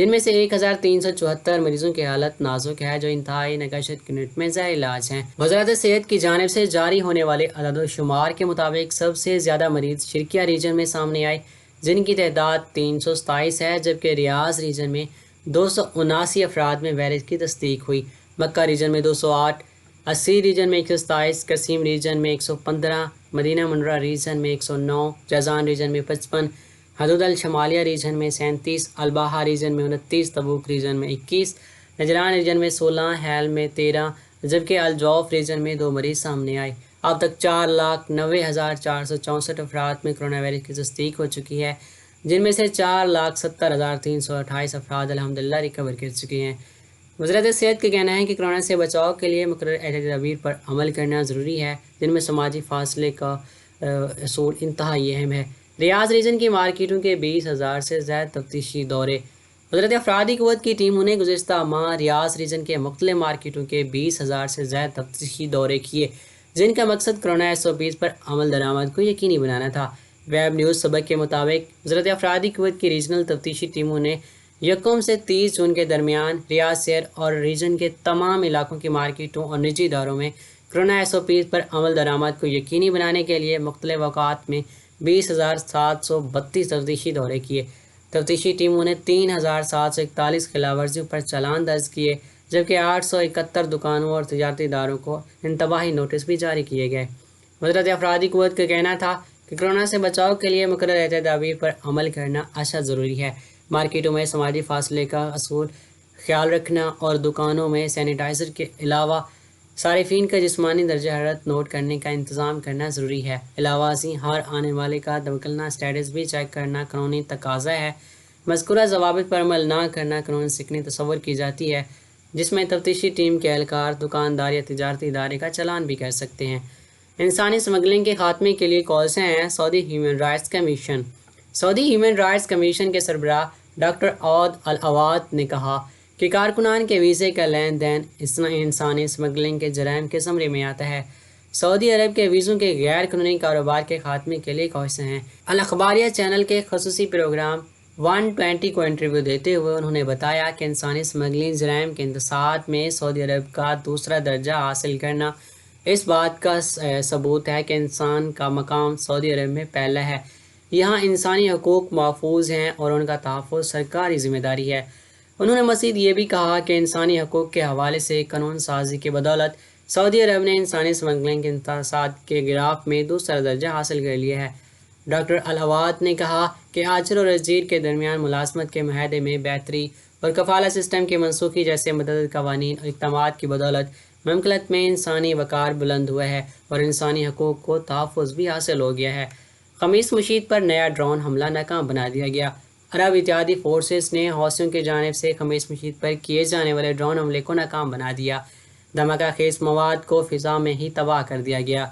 جن میں سے 1374 مریضوں کی حالت نازک ہے جو انتہائی نگہشت یونٹ میں زیر علاج ہیں۔ وزارت صحت کی جانب سے جاری ہونے والے عدد و شمار کے مطابق سب سے زیادہ مریض شرقیہ ریجن میں سامنے آئے جن کی تعداد 327 ہے، جبکہ ریاض ریجن میں 279 افراد میں وائرس کی تصدیق ہوئی۔ مکہ ریجن میں 208، اسی ریجن میں 127، قسیم ریجن میں 115، مدینہ منورہ ریجن میں 109، جازان ریجن میں 55، حدود الشمالیہ ریجن میں 37، الباحہ ریجن میں 29، تبوک ریجن میں 21، نجران ریجن میں 16، حیل میں 13، جبکہ الجوف ریجن میں 2 مریض سامنے آئے۔ اب تک 4,90,464 افراد میں کرونا وائرس کی تصدیق ہو چکی ہے، جن میں سے 4,70,328 افراد الحمدللہ ریکور کر چکے ہیں۔ وزارت صحت کا کہنا ہے کہ کرونا سے بچاؤ کے لیے مقررہ احتیاطی تدابیر پر عمل کرنا ضروری ہے، جن میں سماجی فاصلے کا اصول انتہائی اہم ہے۔ ریاض ریجن کی مارکیٹوں کے 20,000 سے زائد تفتیشی دورے۔ وزارت افرادی قوت کی ٹیموں نے گزشتہ ماہ ریاض ریجن کے مختلف مارکیٹوں کے 20,000 سے زائد تفتیشی دورے کیے، جن کا مقصد کرونا SOPs پر عمل درآمد کو یقینی بنانا تھا۔ ویب نیوز سبق کے مطابق وزارت افرادی قوت کی ریجنل تفتیشی ٹیموں نے 1 سے 30 جون کے درمیان ریاض شہر اور ریجن کے تمام علاقوں کی مارکیٹوں اور نجی اداروں میں کرونا SOPs پر عمل درآمد کو یقینی بنانے کے لیے مختلف اوقات میں 20,732 تفتیشی دورے کیے۔ تفتیشی ٹیموں نے 3,741 خلاف ورزیوں پر چالان درج کیے، جبکہ 871 دکانوں اور تجارتی اداروں کو انتباہی نوٹس بھی جاری کیے گئے۔ وزارت افرادی قوت کا کہنا تھا کہ کرونا سے بچاؤ کے لیے مقررہ احتیاطی تدابیر پر عمل کرنا اشد ضروری ہے۔ مارکیٹوں میں سماجی فاصلے کا اصول خیال رکھنا اور دکانوں میں سینیٹائزر کے علاوہ صارفین کا جسمانی درجہ حرارت نوٹ کرنے کا انتظام کرنا ضروری ہے۔ علاوہ ازیں ہر آنے والے کا دمکلنا اسٹیٹس بھی چیک کرنا قانونی تقاضا ہے۔ مذکورہ ضوابط پر عمل نہ کرنا قانون سکنی تصور کی جاتی ہے، جس میں تفتیشی ٹیم کے اہلکار دکاندار یا تجارتی ادارے کا چلان بھی کر سکتے ہیں۔ انسانی اسمگلنگ کے خاتمے کے لیے کال سے ہیں سعودی ہیومن رائٹس کمیشن۔ سعودی ہیومن رائٹس کمیشن کے سربراہ ڈاکٹر عود العواد نے کہا کہ کارکنان کے ویزے کا لین دین انسانی اسمگلنگ کے جرائم کے زمرے میں آتا ہے۔ سعودی عرب کے ویزوں کے غیر قانونی کاروبار کے خاتمے کے لیے کوشاں ہیں۔ الاخباریہ چینل کے خصوصی پروگرام 120 کو انٹرویو دیتے ہوئے انہوں نے بتایا کہ انسانی اسمگلنگ جرائم کے انتشار میں سعودی عرب کا دوسرا درجہ حاصل کرنا اس بات کا ثبوت ہے کہ انسان کا مقام سعودی عرب میں پہلا ہے۔ یہاں انسانی حقوق محفوظ ہیں اور ان کا تحفظ سرکاری ذمہ داری ہے۔ انہوں نے مزید یہ بھی کہا کہ انسانی حقوق کے حوالے سے قانون سازی کی بدولت سعودی عرب نے انسانی اسمگلنگ کے انتشار کے گراف میں دوسرا درجہ حاصل کر لیا ہے۔ ڈاکٹر العواد نے کہا کہ ہاجر اور الجیر کے درمیان ملازمت کے معاہدے میں بہتری اور کفالہ سسٹم کی منسوخی جیسے متعدد قوانین اور اقدامات کی بدولت مملکت میں انسانی وقار بلند ہوا ہے اور انسانی حقوق کو تحفظ بھی حاصل ہو گیا ہے۔ خمیس مشیط پر نیا ڈرون حملہ ناکام بنا دیا گیا۔ عرب اتحادی فورسز نے حوثیوں کی جانب سے خمیس مشیط پر کیے جانے والے ڈرون حملے کو ناکام بنا دیا۔ دھماکہ خیز مواد کو فضا میں ہی تباہ کر دیا گیا۔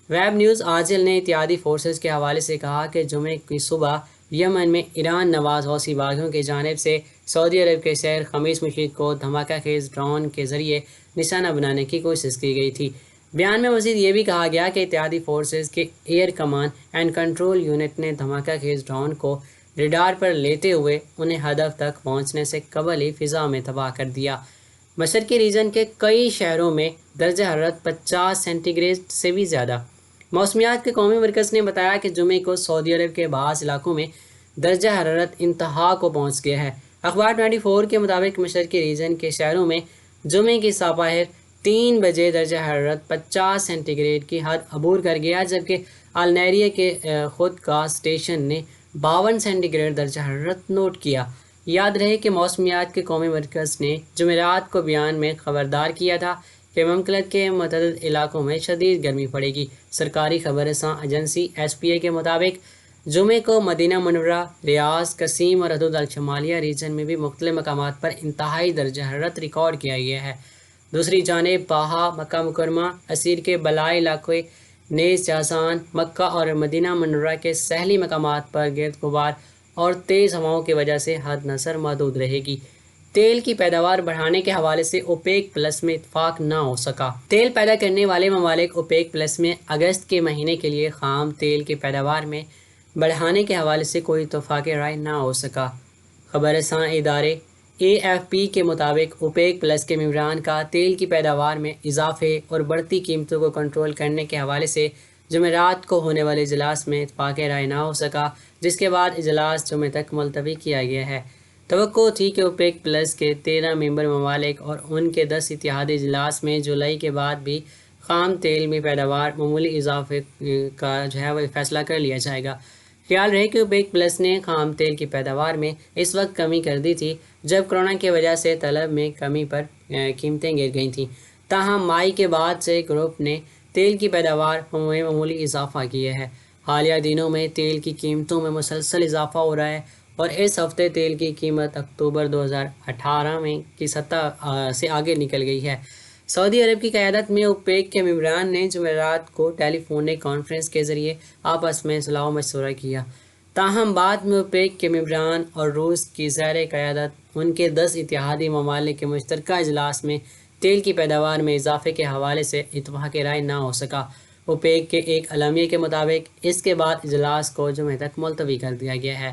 ویب نیوز آجل نے اتحادی فورسز کے حوالے سے کہا کہ جمعے کی صبح یمن میں ایران نواز حوثی باغیوں کی جانب سے سعودی عرب کے شہر خمیس مشیط کو دھماکہ خیز ڈرون کے ذریعے نشانہ بنانے کی کوشش کی گئی تھی۔ بیان میں مزید یہ بھی کہا گیا کہ اتحادی فورسز کے air command and control unit نے دھماکہ خیز ڈرون کو ریڈار پر لیتے ہوئے انہیں ہدف تک پہنچنے سے قبل ہی فضا میں تباہ کر دیا۔ مشرقی ریجن کے کئی شہروں میں درجہ حرارت 50 سینٹی گریڈ سے بھی زیادہ۔ موسمیات کے قومی مرکز نے بتایا کہ جمعے کو سعودی عرب کے بعض علاقوں میں درجہ حرارت انتہا کو پہنچ گیا ہے۔ اخبار 24 کے مطابق مشرقی ریجن کے شہروں میں جمعے کی سپاہر 3 بجے درجہ حرارت 50 سینٹی گریڈ کی حد عبور کر گیا، جبکہ النیریہ کے خود کا اسٹیشن نے 52 سینٹی گریڈ درجہ حرارت نوٹ کیا۔ یاد رہے کہ موسمیات کے قومی مرکز نے جمعرات کو بیان میں خبردار کیا تھا کہ مملکت کے متعدد علاقوں میں شدید گرمی پڑے گی۔ سرکاری خبر رساں ایجنسی SPA کے مطابق جمعے کو مدینہ منورہ، ریاض، قصیم اور حدود الشمالیہ ریجن میں بھی مختلف مقامات پر انتہائی درجہ حرارت ریکارڈ کیا گیا ہے۔ دوسری جانب باہا، مکہ مکرمہ، عسیر کے بالائی علاقے، نیز جازان، مکہ اور مدینہ منورہ کے ساحلی مقامات پر گرد غبار اور تیز ہواؤں کی وجہ سے حد نظر محدود رہے گی۔ تیل کی پیداوار بڑھانے کے حوالے سے اوپیک پلس میں اتفاق نہ ہو سکا۔ تیل پیدا کرنے والے ممالک اوپیک پلس میں اگست کے مہینے کے لیے خام تیل کی پیداوار میں بڑھانے کے حوالے سے کوئی اتفاق رائے نہ ہو سکا۔ خبر رساں ادارے AFP کے مطابق اوپیک پلس کے ممبران کا تیل کی پیداوار میں اضافے اور بڑھتی قیمتوں کو کنٹرول کرنے کے حوالے سے جمعرات کو ہونے والے اجلاس میں اتفاق رائے نہ ہو سکا، جس کے بعد اجلاس جمعہ تک ملتوی کیا گیا ہے۔ توقع تھی کہ اوپیک پلس کے 13 ممبر ممالک اور ان کے 10 اتحادی اجلاس میں جولائی کے بعد بھی خام تیل میں پیداوار معمولی اضافے کا وہ فیصلہ کر لیا جائے گا۔ خیال رہے کہ اوپیک پلس نے خام تیل کی پیداوار میں اس وقت کمی کر دی تھی جب کرونا کی وجہ سے طلب میں کمی پر قیمتیں گر گئی تھیں، تاہم مئی کے بعد سے گروپ نے تیل کی پیداوار میں معمولی اضافہ کیا ہے۔ حالیہ دنوں میں تیل کی قیمتوں میں مسلسل اضافہ ہو رہا ہے اور اس ہفتے تیل کی قیمت اکتوبر 2018 میں کی سطح سے آگے نکل گئی ہے۔ سعودی عرب کی قیادت میں اوپیک کے ممبران نے جمعرات کو ٹیلی فونک کانفرنس کے ذریعے آپس میں صلاح و مشورہ کیا، تاہم بعد میں اوپیک کے ممبران اور روس کی زیر قیادت ان کے 10 اتحادی ممالک کے مشترکہ اجلاس میں تیل کی پیداوار میں اضافے کے حوالے سے اتفاق رائے نہ ہو سکا۔ اوپیک کے ایک اعلامیے کے مطابق اس کے بعد اجلاس کو جمعہ تک ملتوی کر دیا گیا ہے۔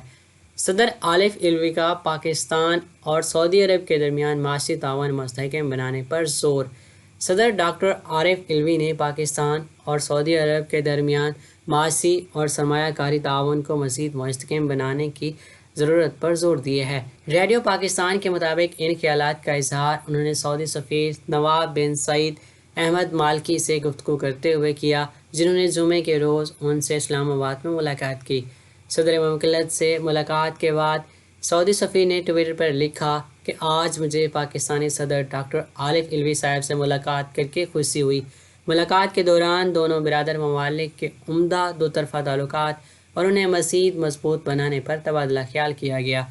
صدر عارف الوی کا پاکستان اور سعودی عرب کے درمیان معاشی تعاون مستحکم بنانے پر زور۔ صدر ڈاکٹر عارف الوی نے پاکستان اور سعودی عرب کے درمیان معاشی اور سرمایہ کاری تعاون کو مزید مستحکم بنانے کی ضرورت پر زور دیا ہے۔ ریڈیو پاکستان کے مطابق ان خیالات کا اظہار انہوں نے سعودی سفیر نواب بن سعید احمد مالکی سے گفتگو کرتے ہوئے کیا، جنہوں نے جمعے کے روز ان سے اسلام آباد میں ملاقات کی۔ صدر مملکت سے ملاقات کے بعد سعودی سفیر نے ٹویٹر پر لکھا کہ آج مجھے پاکستانی صدر ڈاکٹر عارف الوی صاحب سے ملاقات کر کے خوشی ہوئی۔ ملاقات کے دوران دونوں برادر ممالک کے عمدہ دو طرفہ تعلقات اور انہیں مزید مضبوط بنانے پر تبادلہ خیال کیا گیا۔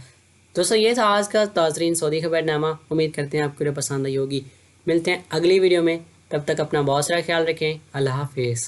دوستو، یہ تھا آج کا تازرین سعودی خبر نامہ۔ امید کرتے ہیں آپ کو پسند آئی ہوگی۔ ملتے ہیں اگلی ویڈیو میں، تب تک اپنا بہت سارا خیال رکھیں۔ اللہ حافظ۔